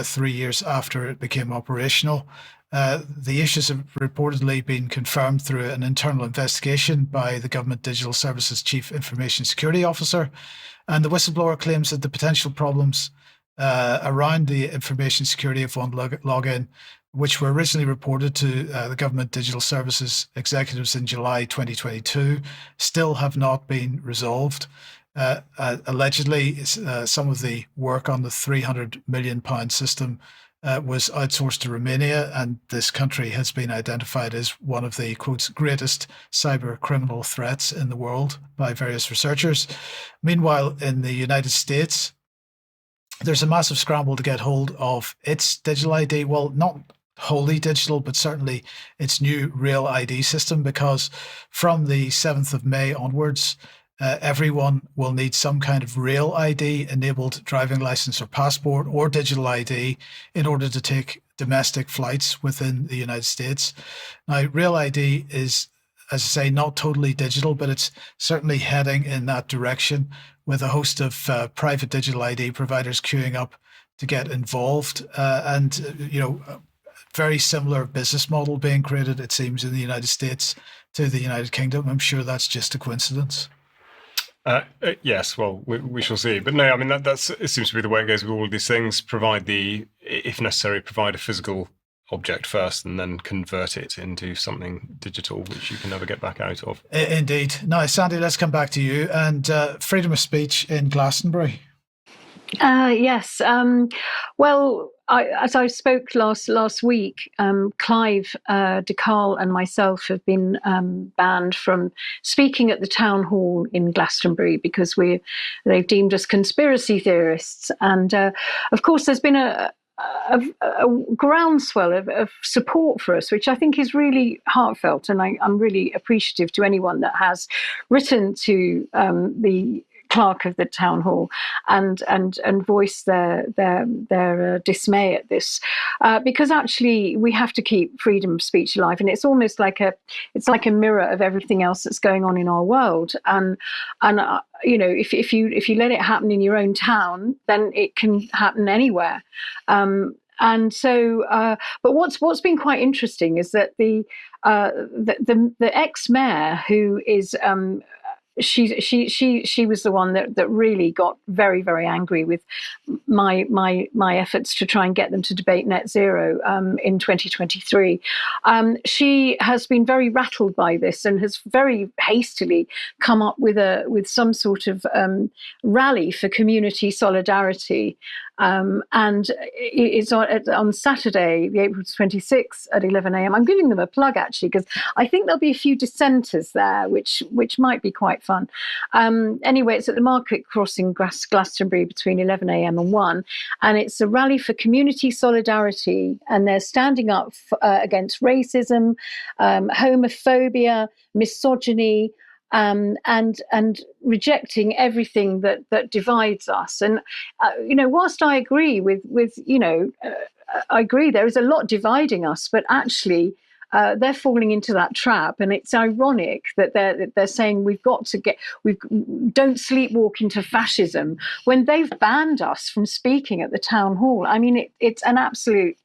3 years after it became operational. The issues have reportedly been confirmed through an internal investigation by the Government Digital Services Chief Information Security Officer. And the whistleblower claims that the potential problems around the information security of OneLogin, which were originally reported to the Government Digital Services executives in July 2022, still have not been resolved. Allegedly, some of the work on the £300 million system was outsourced to Romania, and this country has been identified as one of the, quote, greatest cyber criminal threats in the world by various researchers. Meanwhile, in the United States, there's a massive scramble to get hold of its digital ID. Well, not wholly digital, but certainly its new real ID system, because from the 7th of May onwards, everyone will need some kind of real ID enabled driving license or passport or digital ID in order to take domestic flights within the United States. Now, real ID is, as I say, not totally digital, but it's certainly heading in that direction, with a host of private digital ID providers queuing up to get involved. Very similar business model being created, it seems, in the United States to the United Kingdom. I'm sure that's just a coincidence. Yes, well, we shall see. But no, I mean, it seems to be the way it goes with all of these things. If necessary, provide a physical object first and then convert it into something digital, which you can never get back out of. Indeed. Now, Sandi, let's come back to you and freedom of speech in Glastonbury. Yes. Well, as I spoke last week, Clive de Carle and myself have been banned from speaking at the town hall in Glastonbury because they've deemed us conspiracy theorists. And of course, there's been a groundswell of support for us, which I think is really heartfelt, and I'm really appreciative to anyone that has written to the clerk of the town hall and voice their dismay at this, because actually we have to keep freedom of speech alive, and it's almost like a mirror of everything else that's going on in our world. And if you let it happen in your own town, then it can happen anywhere. And so, but what's been quite interesting is that the ex-mayor, who is she was the one that really got very, very angry with my efforts to try and get them to debate net zero in 2023. She has been very rattled by this and has very hastily come up with some sort of rally for community solidarity. And it's on Saturday, the April 26th at 11 a.m. I'm giving them a plug, actually, because I think there'll be a few dissenters there, which might be quite fun. Anyway, it's at the Market Crossing, Glastonbury, between 11 a.m. and 1. And it's a rally for community solidarity. And they're standing up against racism, homophobia, misogyny, and rejecting everything that divides us. And whilst I agree with I agree there is a lot dividing us, but actually they're falling into that trap. And it's ironic that they're saying we don't sleepwalk into fascism when they've banned us from speaking at the town hall. I mean, it's an absolute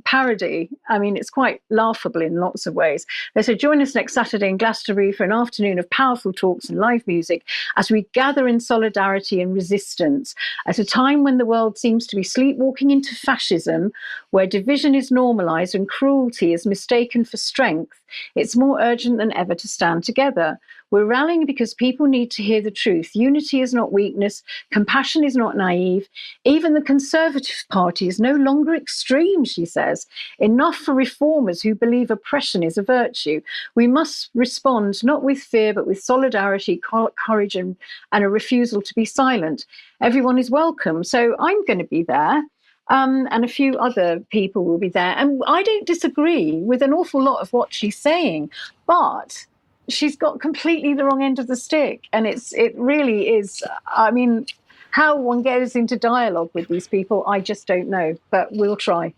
parody. I mean, it's quite laughable in lots of ways. They said, join us next Saturday in Glastonbury for an afternoon of powerful talks and live music as we gather in solidarity and resistance at a time when the world seems to be sleepwalking into fascism, where division is normalised and cruelty is mistaken for strength. It's more urgent than ever to stand together. We're rallying because people need to hear the truth. Unity is not weakness. Compassion is not naive. Even the Conservative Party is no longer extreme, she says. Enough for reformers who believe oppression is a virtue. We must respond not with fear, but with solidarity, courage, and a refusal to be silent. Everyone is welcome. So I'm going to be there. And a few other people will be there. And I don't disagree with an awful lot of what she's saying, but she's got completely the wrong end of the stick. And it really is, I mean, how one goes into dialogue with these people, I just don't know, but we'll try.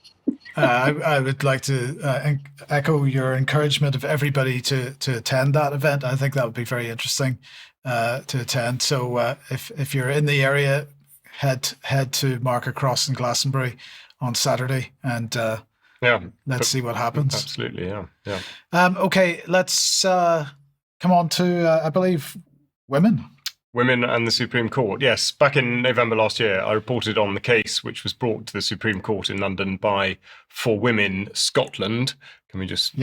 I would like to echo your encouragement of everybody to attend that event. I think that would be very interesting to attend. So if you're in the area, head to Market Cross in Glastonbury on Saturday, and let's see what happens. Absolutely, yeah. Okay, let's come on to I believe women. Women and the Supreme Court. Yes, back in November last year, I reported on the case which was brought to the Supreme Court in London by For Women Scotland. Can we just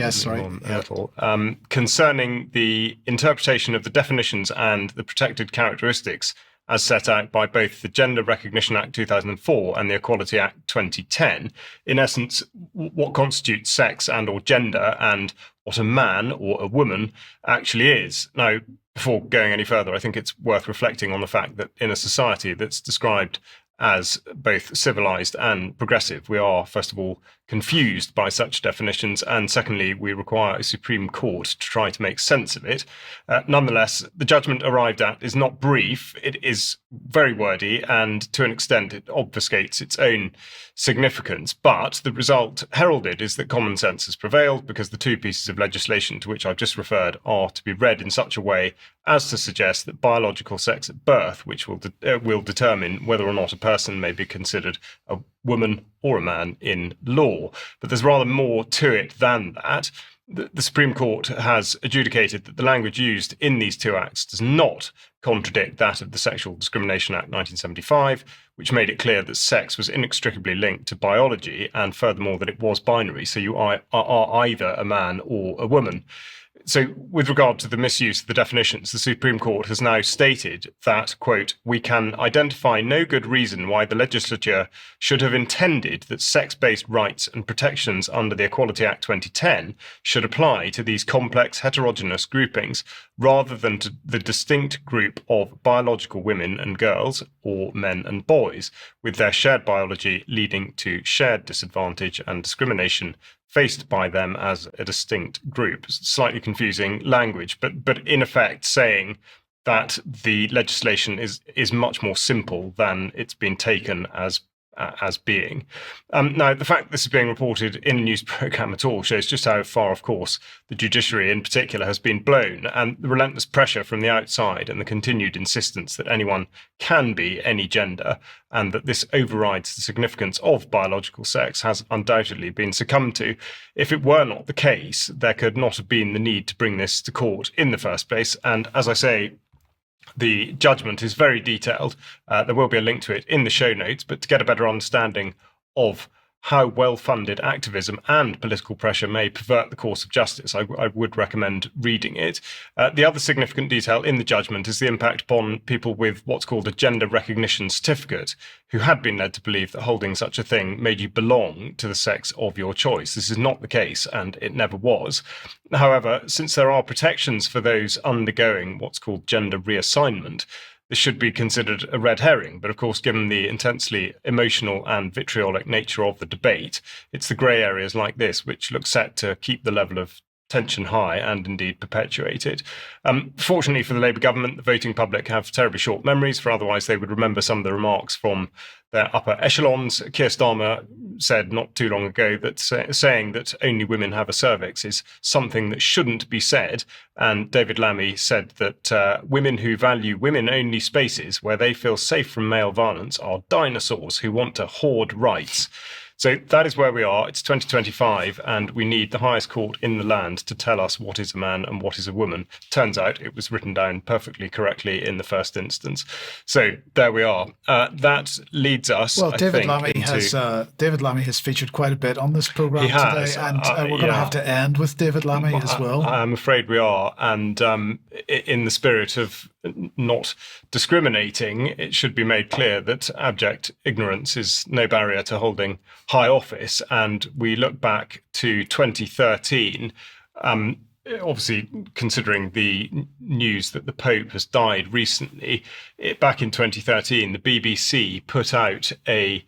concerning the interpretation of the definitions and the protected characteristics as set out by both the Gender Recognition Act 2004 and the Equality Act 2010. In essence, what constitutes sex and or gender, and what a man or a woman actually is. Now, before going any further, I think it's worth reflecting on the fact that in a society that's described as both civilized and progressive, we are, first of all, confused by such definitions, and secondly, we require a Supreme Court to try to make sense of it. Nonetheless, the judgment arrived at is not brief. It is very wordy, and to an extent, it obfuscates its own significance. But the result heralded is that common sense has prevailed, because the two pieces of legislation to which I've just referred are to be read in such a way as to suggest that biological sex at birth, which will determine whether or not a person may be considered a woman or a man in law. But there's rather more to it than that. The Supreme Court has adjudicated that the language used in these two acts does not contradict that of the Sexual Discrimination Act 1975, which made it clear that sex was inextricably linked to biology, and furthermore that it was binary, so you are either a man or a woman. So with regard to the misuse of the definitions, the Supreme Court has now stated that, quote, we can identify no good reason why the legislature should have intended that sex-based rights and protections under the Equality Act 2010 should apply to these complex heterogeneous groupings rather than to the distinct group of biological women and girls, or men and boys, with their shared biology leading to shared disadvantage and discrimination faced by them as a distinct group. Slightly confusing language, but in effect saying that the legislation is much more simple than it's been taken as being. Now, the fact this is being reported in a news programme at all shows just how far, of course, the judiciary in particular has been blown, and the relentless pressure from the outside and the continued insistence that anyone can be any gender and that this overrides the significance of biological sex has undoubtedly been succumbed to. If it were not the case, there could not have been the need to bring this to court in the first place. And as I say, the judgment is very detailed. There will be a link to it in the show notes, but to get a better understanding of how well-funded activism and political pressure may pervert the course of justice, I would recommend reading it. The other significant detail in the judgment is the impact upon people with what's called a gender recognition certificate, who had been led to believe that holding such a thing made you belong to the sex of your choice. This is not the case, and it never was. However, since there are protections for those undergoing what's called gender reassignment, this should be considered a red herring. But of course, given the intensely emotional and vitriolic nature of the debate, it's the grey areas like this which look set to keep the level of tension high and indeed perpetuate it. Fortunately for the Labour government, the voting public have terribly short memories, for otherwise they would remember some of the remarks from their upper echelons. Keir Starmer said not too long ago that saying that only women have a cervix is something that shouldn't be said. And David Lammy said that women who value women-only spaces where they feel safe from male violence are dinosaurs who want to hoard rights. So that is where we are. It's 2025, and we need the highest court in the land to tell us what is a man and what is a woman. Turns out it was written down perfectly correctly in the first instance. So there we are. That leads us. Well, David into... Lammy has featured quite a bit on this program today, and we're going to have to end with David Lammy as well. I'm afraid we are, and in the spirit of not discriminating, it should be made clear that abject ignorance is no barrier to holding high office. And we look back to 2013, obviously considering the news that the Pope has died recently. Back in 2013, the BBC put out a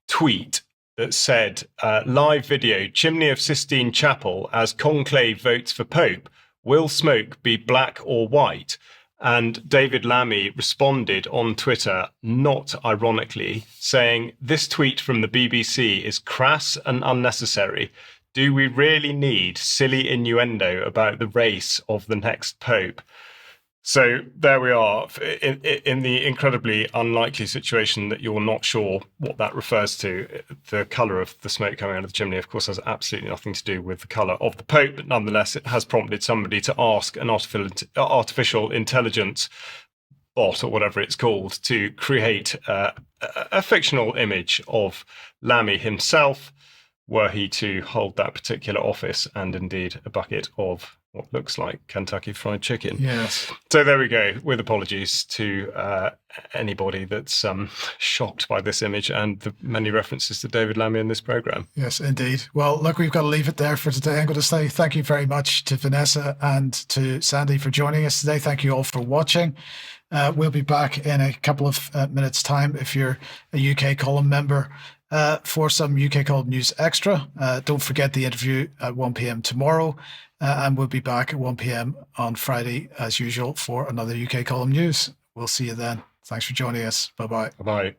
tweet that said, live video, chimney of Sistine Chapel as conclave votes for Pope. Will smoke be black or white? And David Lammy responded on Twitter, not ironically, saying, this tweet from the BBC is crass and unnecessary. Do we really need silly innuendo about the race of the next Pope? So there we are, in the incredibly unlikely situation that you're not sure what that refers to. The colour of the smoke coming out of the chimney, of course, has absolutely nothing to do with the colour of the Pope, but nonetheless, it has prompted somebody to ask an artificial intelligence bot, or whatever it's called, to create a fictional image of Lammy himself, were he to hold that particular office, and indeed a bucket of what looks like Kentucky Fried Chicken. Yes. So there we go, with apologies to anybody that's shocked by this image and the many references to David Lammy in this programme. Yes, indeed. Well, look, we've got to leave it there for today. I'm going to say thank you very much to Vanessa and to Sandi for joining us today. Thank you all for watching. We'll be back in a couple of minutes' time if you're a UK column member for some UK Column News Extra. Don't forget the interview at 1 p.m. tomorrow. And we'll be back at 1 p.m. on Friday, as usual, for another UK Column News. We'll see you then. Thanks for joining us. Bye-bye. Bye-bye.